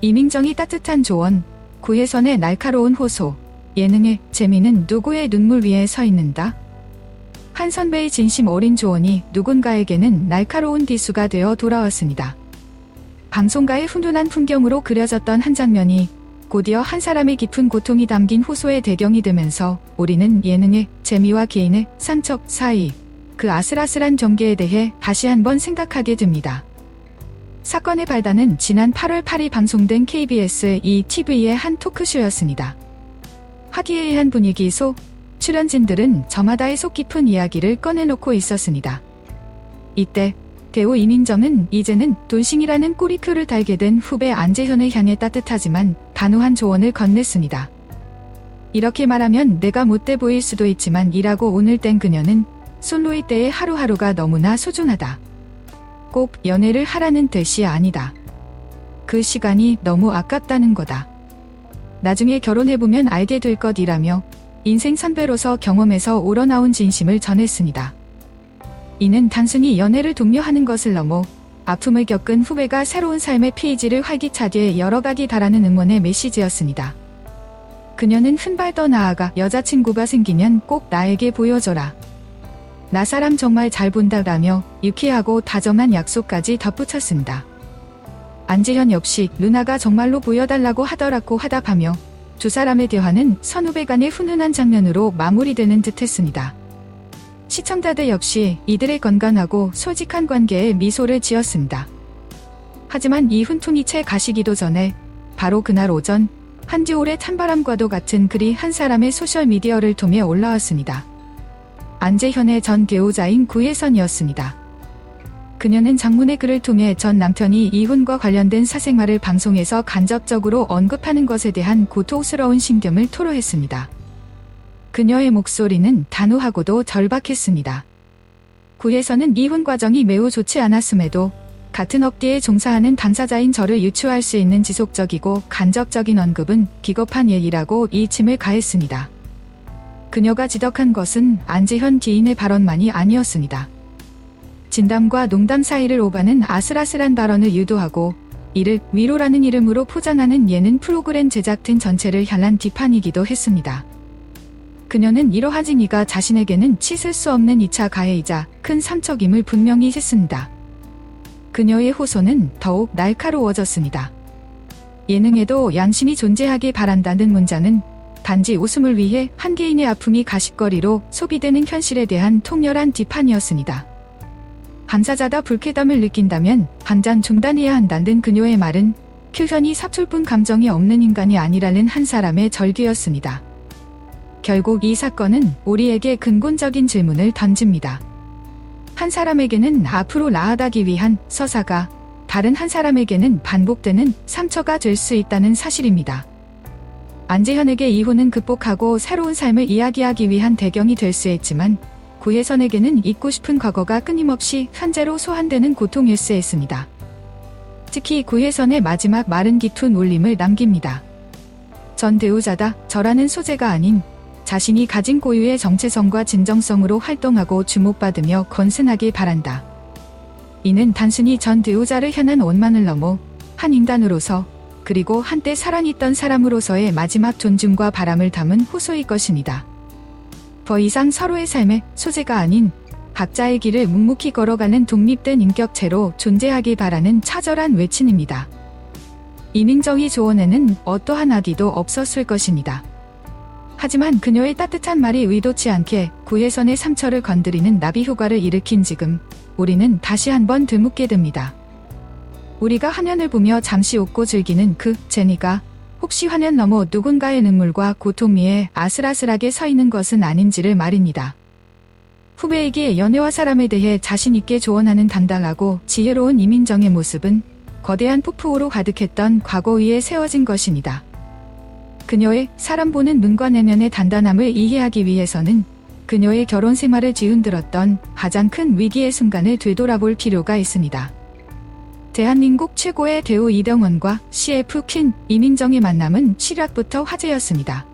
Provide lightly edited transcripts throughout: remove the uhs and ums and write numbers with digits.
이민정이 따뜻한 조언, 구혜선의 날카로운 호소, 예능의 재미는 누구의 눈물 위에 서 있는다. 한 선배의 진심 어린 조언이 누군가에게는 날카로운 비수가 되어 돌아왔습니다. 방송가의 훈훈한 풍경으로 그려졌던 한 장면이 곧이어 한 사람의 깊은 고통이 담긴 호소의 배경이 되면서 우리는 예능의 재미와 개인의 상처 사이 그 아슬아슬한 경계에 대해 다시 한번 생각하게 됩니다. 사건의 발단은 지난 8월 8일 방송된 KBS ETV의 한 토크쇼였습니다. 화기애애한 분위기 속 출연진들은 저마다의 속 깊은 이야기를 꺼내놓고 있었습니다. 이때 배우 이민정은 이제는 돌싱이라는 꼬리표를 달게 된 후배 안재현을 향해 따뜻하지만 단호한 조언을 건넸습니다. 이렇게 말하면 내가 못돼 보일 수도 있지만 일하고 오늘 땐 그녀는 솔로일 때의 하루하루가 너무나 소중하다. 꼭 연애를 하라는 뜻이 아니다. 그 시간이 너무 아깝다는 거다. 나중에 결혼해보면 알게 될 것이라며 인생 선배로서 경험에서 우러나온 진심을 전했습니다. 이는 단순히 연애를 독려하는 것을 넘어 아픔을 겪은 후배가 새로운 삶의 페이지를 활기차게 열어가기 바라는 응원의 메시지였습니다. 그녀는 한 발 더 나아가 여자친구가 생기면 꼭 나에게 보여줘라. 나 사람 정말 잘 본다라며 유쾌하고 다정한 약속까지 덧붙였습니다. 안재현 역시 누나가 정말로 보여달라고 하더라고 하답하며 두 사람의 대화는 선후배 간의 훈훈한 장면으로 마무리되는 듯했습니다. 시청자들 역시 이들의 건강하고 솔직한 관계에 미소를 지었습니다. 하지만 이 훈통이 채 가시기도 전에 바로 그날 오전 한지올의 찬바람과도 같은 글이 한 사람의 소셜미디어를 통해 올라왔습니다. 안재현의 전 배우자인 구혜선이었습니다. 그녀는 장문의 글을 통해 전 남편이 이혼과 관련된 사생활을 방송에서 간접적으로 언급하는 것에 대한 고통스러운 심경을 토로했습니다. 그녀의 목소리는 단호하고도 절박했습니다. 구혜선은 이혼 과정이 매우 좋지 않았음에도 같은 업계에 종사하는 당사자인 저를 유추할 수 있는 지속적이고 간접적인 언급은 기겁한 일이라고 이침을 가했습니다. 그녀가 지적한 것은 안재현 기인의 발언만이 아니었습니다. 진담과 농담 사이를 오가는 아슬아슬한 발언을 유도하고 이를 위로라는 이름으로 포장하는 예능 프로그램 제작팀 전체를 향한 비판이기도 했습니다. 그녀는 이러한 징의가 자신에게는 씻을 수 없는 2차 가해이자 큰 상처임을 분명히 했습니다. 그녀의 호소는 더욱 날카로워졌습니다. 예능에도 양심이 존재하길 바란다는 문장은 단지 웃음을 위해 한 개인의 아픔이 가십거리로 소비되는 현실에 대한 통렬한 비판이었습니다. 당사자가 불쾌감을 느낀다면 당장 중단해야 한다는 그녀의 말은 표현이 사툴뿐 감정이 없는 인간이 아니라는 한 사람의 절규였습니다. 결국 이 사건은 우리에게 근본적인 질문을 던집니다. 한 사람에게는 앞으로 나아가기 위한 서사가 다른 한 사람에게는 반복되는 상처가 될 수 있다는 사실입니다. 안재현에게 이혼은 극복하고 새로운 삶을 이야기하기 위한 배경이 될 수 있지만 구혜선에게는 잊고 싶은 과거가 끊임없이 현재로 소환되는 고통일 수 있습니다. 특히 구혜선의 마지막 말은 깊은 울림을 남깁니다. 전 배우자다 저라는 소재가 아닌 자신이 가진 고유의 정체성과 진정성으로 활동하고 주목받으며 건승하길 바란다. 이는 단순히 전 배우자를 향한 원망을 넘어 한 인간으로서 그리고 한때 사랑했던 사람으로서의 마지막 존중과 바람을 담은 호소일 것입니다. 더 이상 서로의 삶의 소재가 아닌 각자의 길을 묵묵히 걸어가는 독립된 인격체로 존재하길 바라는 처절한 외침입니다. 이민정의 조언에는 어떠한 악의도 없었을 것입니다. 하지만 그녀의 따뜻한 말이 의도치 않게 구혜선의 상처를 건드리는 나비 효과를 일으킨 지금 우리는 다시 한번 되묻게 됩니다. 우리가 화면을 보며 잠시 웃고 즐기는 그 재미가 혹시 화면 너머 누군가의 눈물과 고통 위에 아슬아슬하게 서 있는 것은 아닌지를 말입니다. 후배에게 연애와 사람에 대해 자신 있게 조언하는 당당하고 지혜로운 이민정의 모습은 거대한 폭포로 가득했던 과거 위에 세워진 것입니다. 그녀의 사람 보는 눈과 내면의 단단함을 이해하기 위해서는 그녀의 결혼 생활을 뒤흔들었던 가장 큰 위기의 순간을 되돌아볼 필요가 있습니다. 대한민국 최고의 배우 이병헌과 CF 퀸 이민정의 만남은 실학부터 화제였습니다.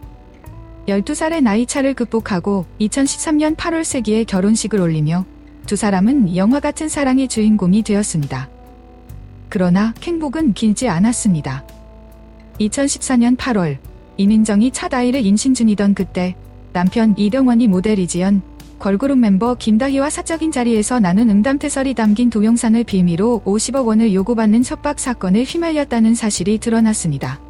12살의 나이차를 극복하고 2013년 8월 세기의 결혼식을 올리며 두 사람은 영화 같은 사랑의 주인공이 되었습니다. 그러나 행복은 길지 않았습니다. 2014년 8월 이민정이 첫 아이를 임신 중이던 그때 남편 이병원이 모델 이지연, 걸그룹 멤버 김다희와 사적인 자리에서 나눈 응담태설이 담긴 동영상을 빌미로 50억 원을 요구받는 협박 사건에 휘말렸다는 사실이 드러났습니다.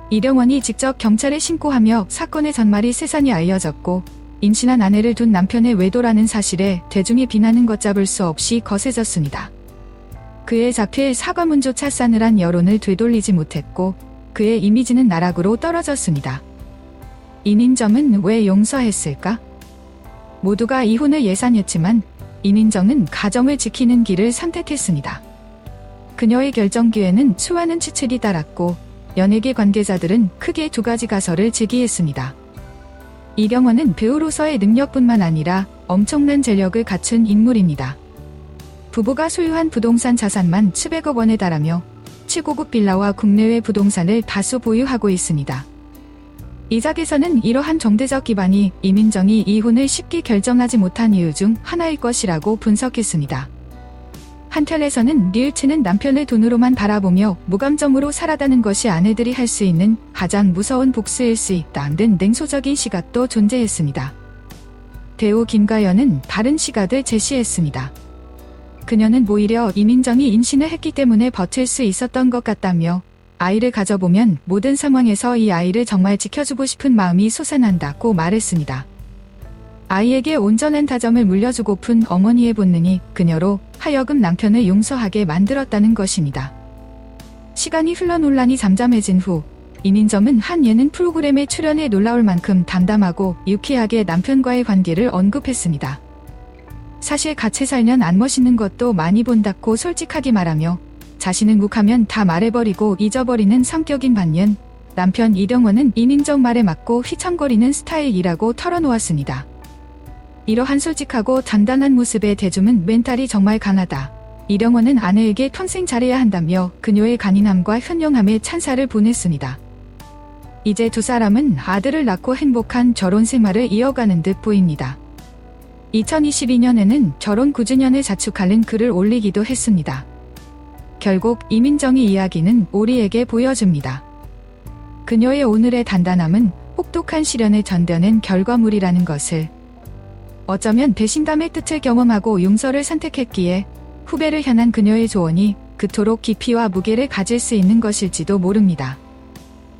이병원이 직접 경찰에 신고하며 사건의 전말이 세상에 알려졌고 임신한 아내를 둔 남편의 외도라는 사실에 대중의 비난은 걷잡을 수 없이 거세졌습니다. 그의 자필 사과문조차 싸늘한 여론을 되돌리지 못했고 그의 이미지는 나락으로 떨어졌습니다. 이민정은 왜 용서했을까? 모두가 이혼을 예상했지만 이민정은 가정을 지키는 길을 선택했습니다. 그녀의 결정 기회는 수많은 추측이 따랐고 연예계 관계자들은 크게 두 가지 가설을 제기했습니다. 이병헌은 배우로서의 능력뿐만 아니라 엄청난 재력을 갖춘 인물입니다. 부부가 소유한 부동산 자산만 700억 원에 달하며 최고급 빌라와 국내외 부동산을 다수 보유하고 있습니다. 이작에서는 이러한 정대적 기반이 이민정이 이혼을 쉽게 결정하지 못한 이유 중 하나일 것이라고 분석했습니다. 한편에서는 류일치는 남편을 돈으로만 바라보며 무감정으로 살아가는 것이 아내들이 할 수 있는 가장 무서운 복수일 수 있다는 냉소적인 시각도 존재했습니다. 배우 김가연은 다른 시각을 제시했습니다. 그녀는 오히려 이민정이 임신을 했기 때문에 버틸 수 있었던 것 같다며 아이를 가져보면 모든 상황에서 이 아이를 정말 지켜주고 싶은 마음이 솟아난다고 말했습니다. 아이에게 온전한 다정을 물려주고픈 어머니의 본능이 그녀로 하여금 남편을 용서하게 만들었다는 것입니다. 시간이 흘러 논란이 잠잠해진 후 이민정은 한 예능 프로그램에 출연해 놀라울 만큼 담담하고 유쾌하게 남편과의 관계를 언급했습니다. 사실 같이 살면 안 멋있는 것도 많이 본다고 솔직하게 말하며 자신은 욱하면 다 말해버리고 잊어버리는 성격인 반면 남편 이병헌은 이민정 말에 맞고 휘청거리는 스타일이라고 털어놓았습니다. 이러한 솔직하고 단단한 모습에 대중은 멘탈이 정말 강하다. 이병헌은 아내에게 평생 잘해야 한다며 그녀의 간인함과 현명함에 찬사를 보냈습니다. 이제 두 사람은 아들을 낳고 행복한 결혼 생활을 이어가는 듯 보입니다. 2022년에는 결혼 9주년을 자축하는 글을 올리기도 했습니다. 결국 이민정의 이야기는 우리에게 보여줍니다. 그녀의 오늘의 단단함은 혹독한 시련을 견뎌낸 결과물이라는 것을. 어쩌면 배신감의 뜻을 경험하고 용서를 선택했기에 후배를 향한 그녀의 조언이 그토록 깊이와 무게를 가질 수 있는 것일지도 모릅니다.